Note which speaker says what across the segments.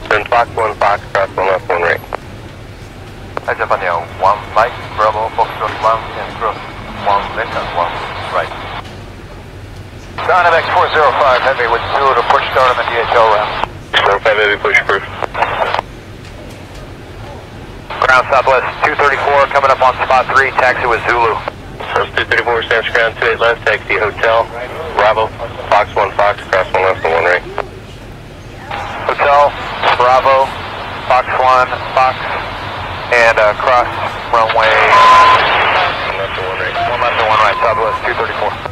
Speaker 1: Then Fox 1, Fox, cross 1 left, 1 right.
Speaker 2: Heads up on the 1 Mike, Bravo, Foxtrot 1, and cross 1 left and 1 right. Dynamics 405 Heavy with Zulu to push start on the DHL ramp.
Speaker 1: 405 Heavy, push proof.
Speaker 2: Ground Southwest 234 coming up on spot 3, taxi with Zulu.
Speaker 1: South 234, Sanford ground 28 left, taxi Hotel, Bravo, Fox 1, Fox, cross 1 left and 1 right.
Speaker 2: Hotel, Bravo, Fox 1, Fox, and cross runway
Speaker 1: 1 left and 1 right.
Speaker 2: 1 left and 1 right, Southwest 234.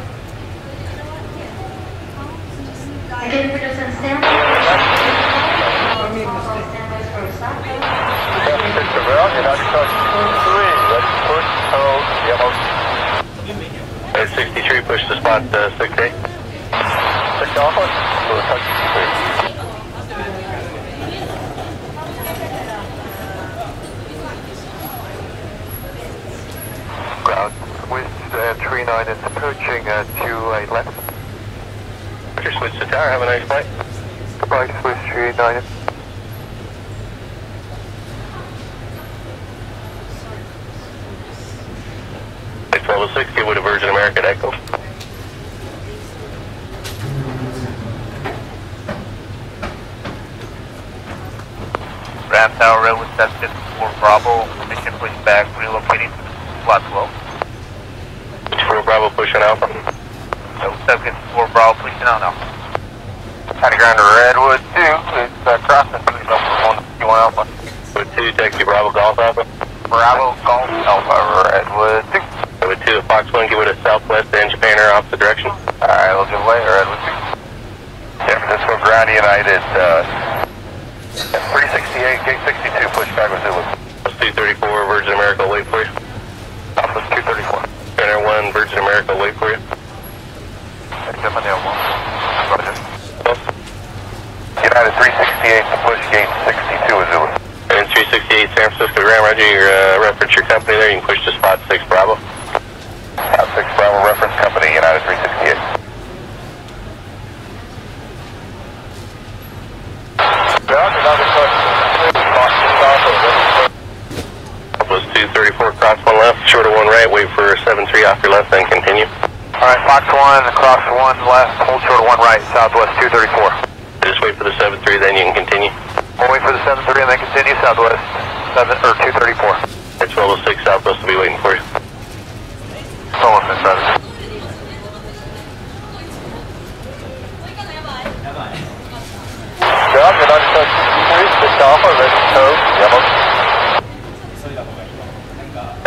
Speaker 3: Again, for just stand.
Speaker 1: At 63, push to spot 6A. 6 Alpha, we'll touch 63.
Speaker 2: Ground with 39 is approaching to left.
Speaker 1: Roger, switch to tower, have a nice flight.
Speaker 2: Goodbye, Swiss 39.
Speaker 1: It's 1260 with a Virgin American Echo.
Speaker 2: Ramp Tower Rail with 754 Bravo, mission push back, relocating to slot 12.
Speaker 1: 54 Bravo pushing Alpha.
Speaker 2: So 754 Bravo pushing out now. County ground to Redwood 2, it's crossing through Alpha 1, Alpha.
Speaker 1: With 2, taxi Bravo Golf Alpha.
Speaker 2: Bravo Golf Alpha Redwood 2.
Speaker 1: With 2, Fox 1, give it a southwest and Japaner opposite direction.
Speaker 2: Alright, we'll give way, Redwood 2. San Francisco Ground United, 368, gate 62, push back with Zulu.
Speaker 1: 234, Virgin America, wait for you.
Speaker 2: Alpha 234.
Speaker 1: Center 1, Virgin America, wait for you.
Speaker 2: Except on the L1. Roger. United 368 to push gate 62 with Zulu.
Speaker 1: And 368 San Francisco Ground, Roger, reference your company there, you can push to spot 6 Bravo.
Speaker 2: Spot 6 Bravo, reference company, United 368.
Speaker 1: Was 234, cross 1 left, short of 1 right, wait for 73 off your left, then continue.
Speaker 2: Alright, Fox 1, cross 1 left, hold short of 1 right, Southwest 234.
Speaker 1: Just wait for the 73, then you can continue.
Speaker 2: We'll wait for the 73 and then continue, Southwest 234.
Speaker 1: It's 1206 Southwest will be waiting for you.
Speaker 2: Hold on, Miss Brothers. Job, United 63, 6 Alpha, ready to tow, yellow.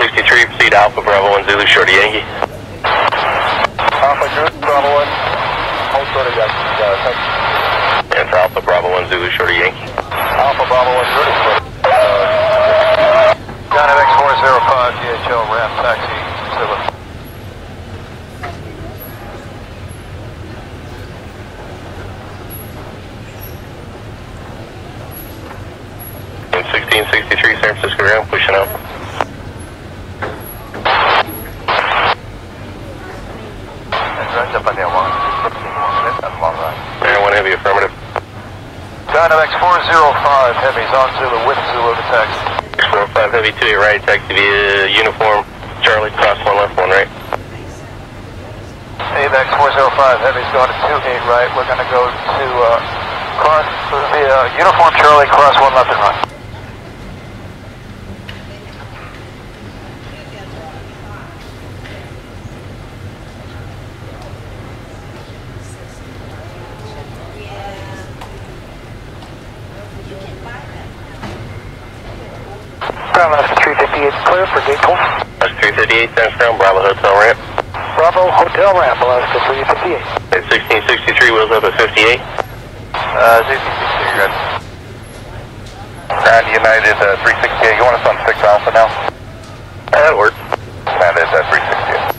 Speaker 1: 63, proceed Alpha Bravo 1 Zulu, short of Yankee.
Speaker 2: Alpha Group, Bravo 1, hold short of Yankee,
Speaker 1: And for Alpha Bravo 1 Zulu, short of Yankee.
Speaker 2: Alpha Bravo 1 Zulu, short. Dynamics 405, DHL ramp taxi, Zulu.
Speaker 1: And 1663 San Francisco Ground, pushing out.
Speaker 2: Up on the L1.
Speaker 1: Air 1 Heavy, affirmative.
Speaker 2: Dynamics 405, heavies on Zulu with Zulu to taxi.
Speaker 1: 405 Heavy, 2 right, taxi via uniform, Charlie, cross 1 left, 1 right.
Speaker 2: AVAX 405, heavies going to 28 right. We're going to go to cross via uniform Charlie, cross 1 left and right. Ground left 358 clear for gate 4.
Speaker 1: That's 358 San Ground, Bravo Hotel ramp.
Speaker 2: Bravo Hotel ramp, left to 358.
Speaker 1: At 1663, wheels up at 58.
Speaker 2: 1663, you're good. Ground United 368, you want us on 6 Alpha now?
Speaker 1: That works.
Speaker 2: United 368.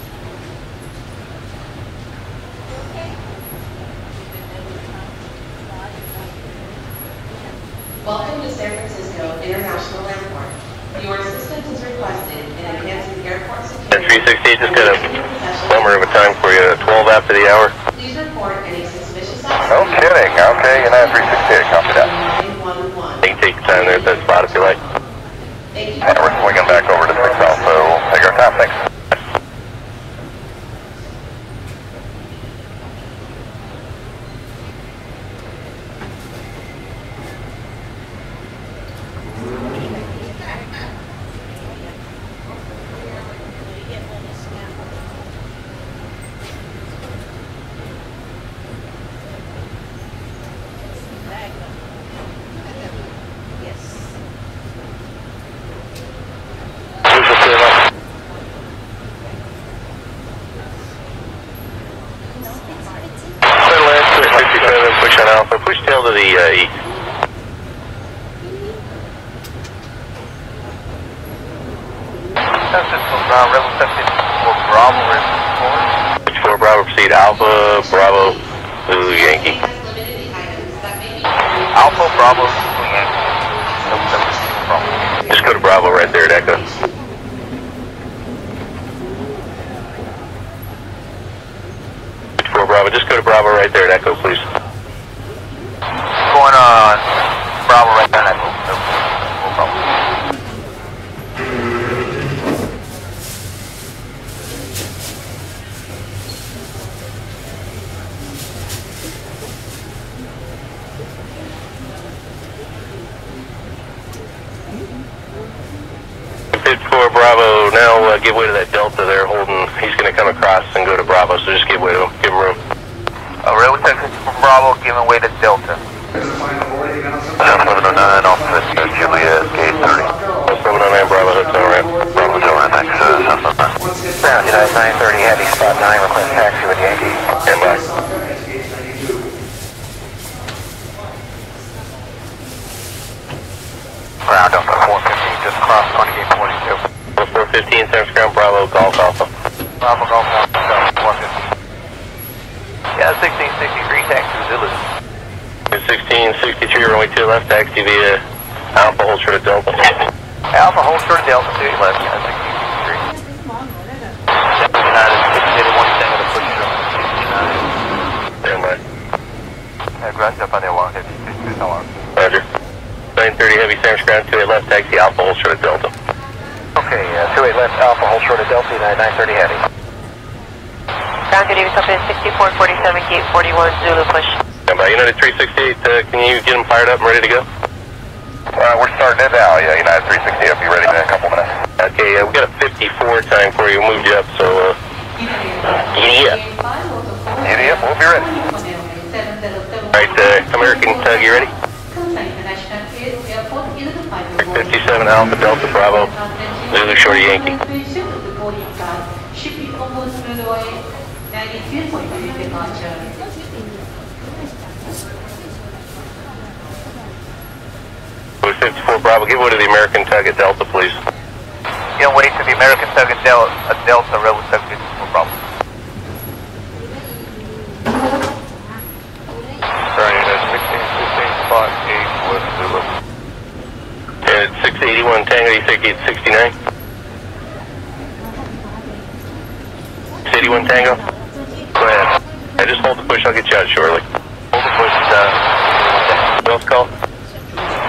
Speaker 4: Welcome to San Francisco International Airport. Your assistance is requested in enhancing airport
Speaker 1: At
Speaker 4: security.
Speaker 1: 368, just got a bummer of a time for you, 12 after the hour.
Speaker 4: Please report any suspicious
Speaker 2: No kidding. Okay, United 368, copy that.
Speaker 4: 911.
Speaker 1: Thank time there at that spot if you like.
Speaker 2: And we're swinging back over to 6 Alpha, so we'll take our time, thanks.
Speaker 1: Push tail to the east.
Speaker 2: San Francisco, Rebel 754 Bravo, ready
Speaker 1: 4 Bravo, proceed Alpha, Bravo, Zulu Yankee.
Speaker 2: Alpha, Bravo, Zulu Yankee. Rebel 754 Bravo.
Speaker 1: Just go to Bravo right there at Echo. Bravo, just go to Bravo right there at Echo, please.
Speaker 2: Going on Bravo right there at Echo. No problem.
Speaker 1: For Bravo, now give way to that Delta there, holding. He's going to come across and go to Bravo, so just give way to him. Give him room.
Speaker 2: Rebel Texas from Bravo, giving way to Delta. 709 off Juliet, gate 30.
Speaker 1: 709 Bravo Hotel ramp.
Speaker 2: Bravo Hotel ramp, thanks. 709. United 930, heavy spot 9, request taxi with Yankee.
Speaker 1: Stand by.
Speaker 2: Ground Delta 415, just crossed 20 gate 42.
Speaker 1: 415, San Francisco, Bravo, Golf Alpha.
Speaker 2: Bravo Golf Alpha, 415. Yeah, 1663, taxi Zulu.
Speaker 1: 1663, runway 2 left, taxi via Alpha, hold short of Delta.
Speaker 2: Alpha, hold short of Delta 2 left, yeah, 1663. United 681, stand with a push short. 69.
Speaker 1: Stand by.
Speaker 2: Ground up on their walk, 52 alarm.
Speaker 1: Roger. 930 heavy, San Francisco, 28 left, taxi Alpha, hold short of Delta.
Speaker 2: Okay, 28 left, Alpha, hold short of Delta, United 930 heavy.
Speaker 5: Ground good evening, something 6447, gate 41, Zulu push.
Speaker 1: Stand by. United 368, can you get them fired up and ready to go?
Speaker 2: We're starting it now, yeah, United 368, be ready in a couple minutes.
Speaker 1: Okay, we got a 54 time for you, moved you up, so, yeah.
Speaker 2: Idiot, we'll be ready.
Speaker 1: Alright, American Tug, you ready? 57 Alpha, Delta, Bravo, Zulu, Shorty, Yankee. With 54 Bravo, give way to the American Tug at Delta, please.
Speaker 2: Give way to the American Tug at Delta, Rebel 754 Bravo. Sorry, that's 1615, spot 8 with Zulu.
Speaker 1: And it's 681 Tango, you think it's 69? 681 Tango? Go ahead. I just hold the push, I'll get you out shortly.
Speaker 2: Hold the push,
Speaker 1: What else call?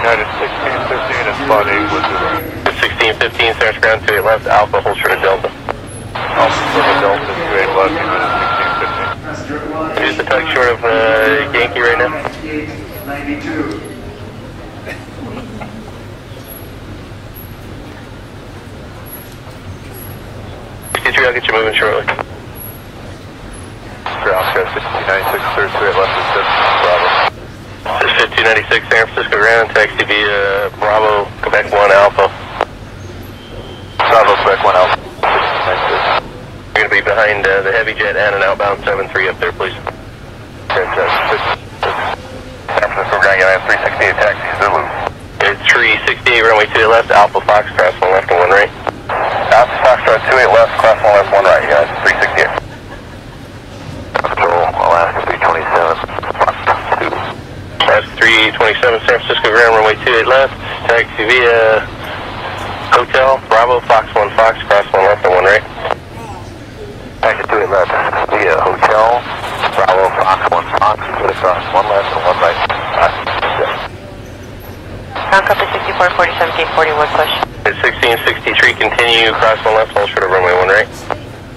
Speaker 2: United 1615 and spot 8 with Zulu.
Speaker 1: 1615, Sarge ground 28 left, Alpha, hold short of Delta.
Speaker 2: Alpha, short of Delta, 28 left, United 1615.
Speaker 1: Is the tug short of Yankee right now?
Speaker 6: 92.
Speaker 1: I'll get you moving shortly.
Speaker 2: Ground sky 5296, 38 left is 7, Bravo.
Speaker 1: This is 5296, San Francisco ground, taxi via Bravo, Quebec 1 Alpha.
Speaker 2: Bravo, Quebec 1 Alpha.
Speaker 1: You're going to be behind the heavy jet and an outbound 7-3 up there, please.
Speaker 2: Fantastic. San Francisco ground, United 368, taxi Zulu.
Speaker 1: It's 368, runway 2 left, Alpha Fox, cross 1 left and 1 right.
Speaker 2: Alpha Foxtrot 28 left, cross 1 left, 1 right, you guys, 368. Control, Alaska 327, 2.
Speaker 1: Alaska 327, San Francisco ground, runway 28 left, taxi via Hotel, Bravo, Fox 1 Fox, cross 1 left and 1 right.
Speaker 2: Taxi 28 left, via Hotel, Bravo, Fox 1 Fox, put across 1 left and 1 right.
Speaker 5: Ground Compass 6447, gate 41, push.
Speaker 1: At 1663, continue, cross one left, hold short of runway 1 right.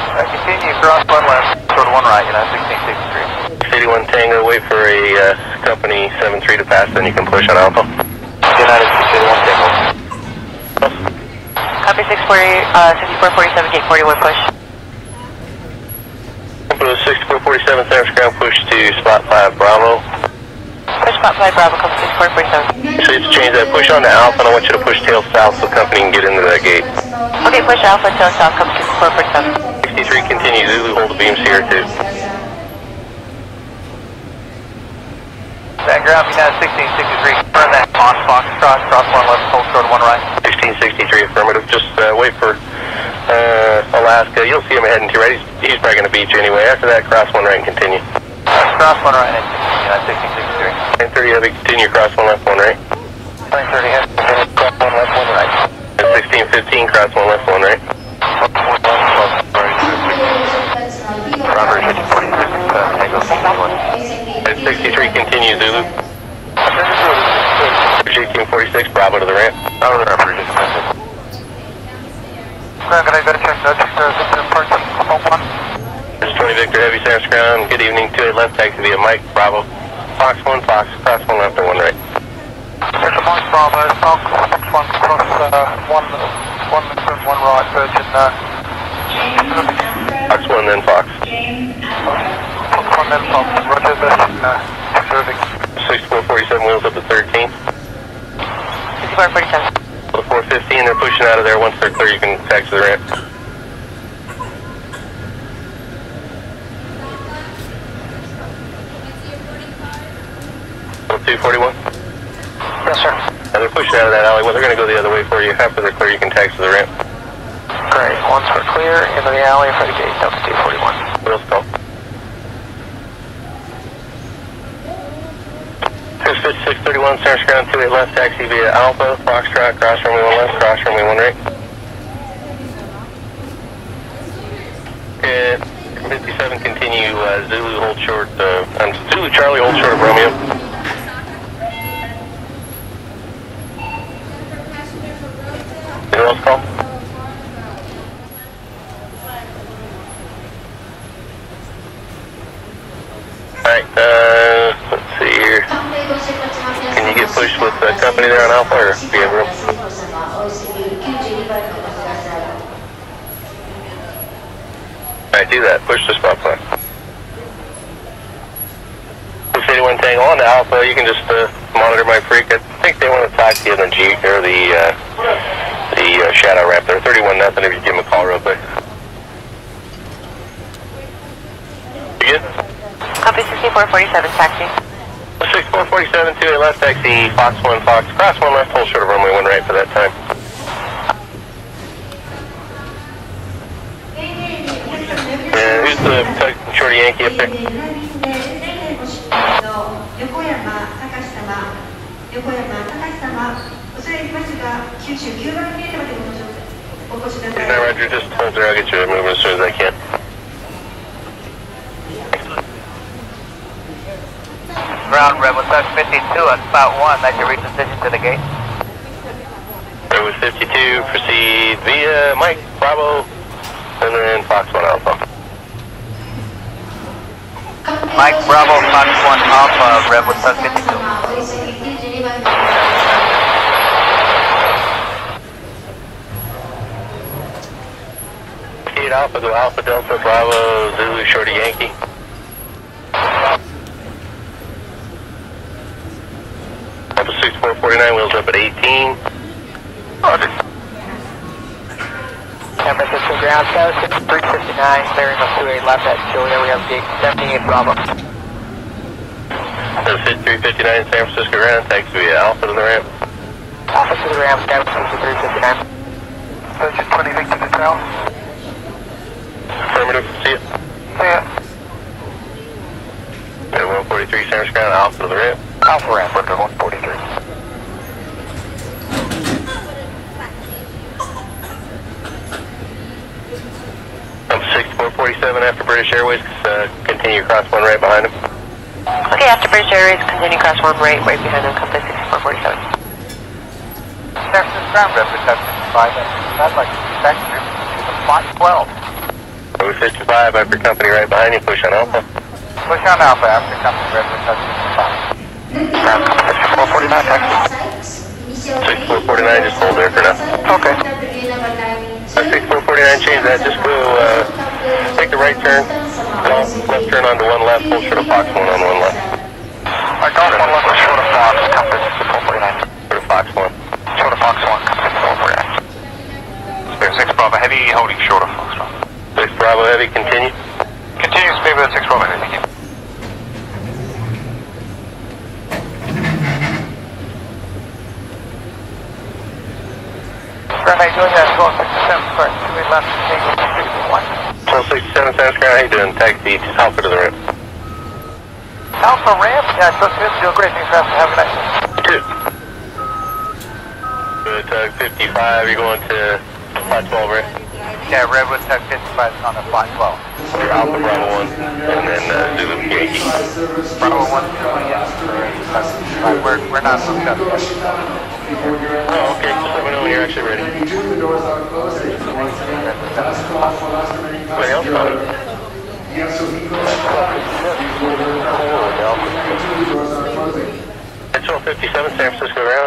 Speaker 2: Continue, cross one left, short of 1 right, United 1663.
Speaker 1: 81 Tango, wait for a company 73 to pass, then you can push on Alpha.
Speaker 2: United 61 Tango.
Speaker 5: Copy 6447, gate 41, push.
Speaker 1: Company 6447, San Francisco ground, push to spot 5 Bravo.
Speaker 5: Push spot 5 Bravo, Compass 6447.
Speaker 1: So you have to change that, push on to Alpha, and I want you to push tail south so the company can get into that gate.
Speaker 5: Okay, push Alpha, tail south, Compass 6447.
Speaker 1: 63, continue, Zulu, hold the beams here too.
Speaker 2: That ground, United 1663, turn that on Fox, cross 1 left, hold short of 1 right.
Speaker 1: 1663, affirmative, just wait for Alaska, you'll see him heading to right, he's probably going to beat you anyway. After that, cross 1 right and continue.
Speaker 2: Cross 1 right, United 1663.
Speaker 1: 1030 heavy, continue, cross 1 left, 1 right.
Speaker 2: 930 heavy, cross 1 left, 1 right.
Speaker 1: At 1615, cross 1 left, 1 right.
Speaker 2: Robert 5046, Tango 61.
Speaker 1: At 63, continue, Zulu. 1846, Bravo to the ramp.
Speaker 2: Bravo to the ramp, Bridget. Ground, can I go to check Victor Park, home 1?
Speaker 1: This is 20 Victor, heavy, San Francisco ground. Good evening, 28 left, taxi via Mike, Bravo. Fox 1, Fox, cross 1 left or 1 right.
Speaker 2: Victor Mike, Bravo, Fox 1, cross 1 left and 1 right, Virgin.
Speaker 1: Fox 1, then Fox.
Speaker 2: Fox 1, then Fox, Roger, Virgin, observing.
Speaker 1: 6447, wheels up to 13.
Speaker 5: 6447.
Speaker 1: The 415, they're pushing out of there. Once they're clear, you can taxi the ramp. Level 241?
Speaker 2: Yes, sir.
Speaker 1: Now they're pushing out of that alley. Well, they're going to go the other way for you. After they're clear, you can taxi the ramp.
Speaker 2: Great. Once we're clear, into the alley for the gate, Delta 241.
Speaker 1: Wheels call. Here's 5631, San Francisco ground, 28 left, taxi via Alpha, Foxtrot, cross runway 1 left, cross runway 1 right. And 57, continue, Zulu hold short, Zulu Charlie hold short of Romeo. Anyone else call? Alright, let's see here. Can you get pushed with the company there on Alpha, or do you have room? Alright, do that. Push the spot plan. 681 Tango on to Alpha. You can just monitor my freak. I think they want to talk to you on the G or the shadow ramp there. 31 nothing. If you give them a call real quick. You good?
Speaker 5: Copy 6447, taxi.
Speaker 1: 6447, 28 left, taxi, Fox 1, Fox, cross 1 left, hold short of runway 1 right for that time. And who's the shorty Yankee up there? No, Roger, just hold there, I'll get you moving as soon as I can.
Speaker 2: Ground Rebel Touch 52 on spot 1, that's your reposition to the gate.
Speaker 1: Rebel 52, proceed via Mike, Bravo, and then Fox 1 Alpha.
Speaker 2: Mike, Bravo, Fox 1 Alpha, Rebel Touch 52.
Speaker 1: Alpha, go Alpha, Delta, Bravo, Zulu, Shorty, Yankee. Alpha 6449, wheels up at 18. Roger.
Speaker 2: San Francisco ground, 359, clearing up 28 left at Julia, we have gate 78 Bravo.
Speaker 1: 359, San Francisco ground, taxi via Alpha to the ramp.
Speaker 2: Alpha to the ramp, San Francisco 359. Virgin 20 Victor to town.
Speaker 1: Affirmative, see it.
Speaker 2: See ya.
Speaker 1: 143, San Francisco ground, Alpha to the ramp.
Speaker 2: Alpha ramp, Victor 143.
Speaker 1: I'm 6447 after British Airways, continue cross 1 right behind him.
Speaker 5: Okay, after British Airways, continue cross 1 right behind them, compass 6447.
Speaker 2: San Francisco ground, Redwood Tuck 55. I'd like to be back here to flight 12.
Speaker 1: Redwood 55, after company right behind you, push on Alpha.
Speaker 2: Push on Alpha after company, Redwood Tuck 55. Ground company 6449, taxi.
Speaker 1: 6449, just hold there for now.
Speaker 2: Okay.
Speaker 1: 6449, change that, just go, take the right turn, left turn onto one left, full short of Fox 1 on one left.
Speaker 2: I got one left short of Fox, company 6449.
Speaker 1: Short of Fox 1.
Speaker 2: Short of Fox 1, company 6449. Spirit 6 Bravo Heavy, holding short of Fox 1.
Speaker 1: 6 Bravo Heavy, continue.
Speaker 2: Continue speed with 6 Bravo Heavy, thank you. Ground, how you doing? Yeah, 1267, correct. To the left, take 61.
Speaker 1: 1267, Sounds Ground, how you doing? Taxi to Alpha to the ramp.
Speaker 2: Alpha ramp? Yeah, so good. Feel great. Thanks for having a nice day.
Speaker 1: Good. Tug 55, you're going to flight 12, right?
Speaker 2: Yeah, Redwood Tug 55 is on the flight 12.
Speaker 1: You're Alpha Bravo 1, and then Zulu Yankee.
Speaker 2: Bravo 1, yeah. We're not hooked up yet.
Speaker 1: Oh, okay, just let me know when you're actually ready.
Speaker 6: The doors are closed.
Speaker 1: Anybody else coming?
Speaker 6: Yeah, so he goes.
Speaker 1: At 1257, San Francisco ground.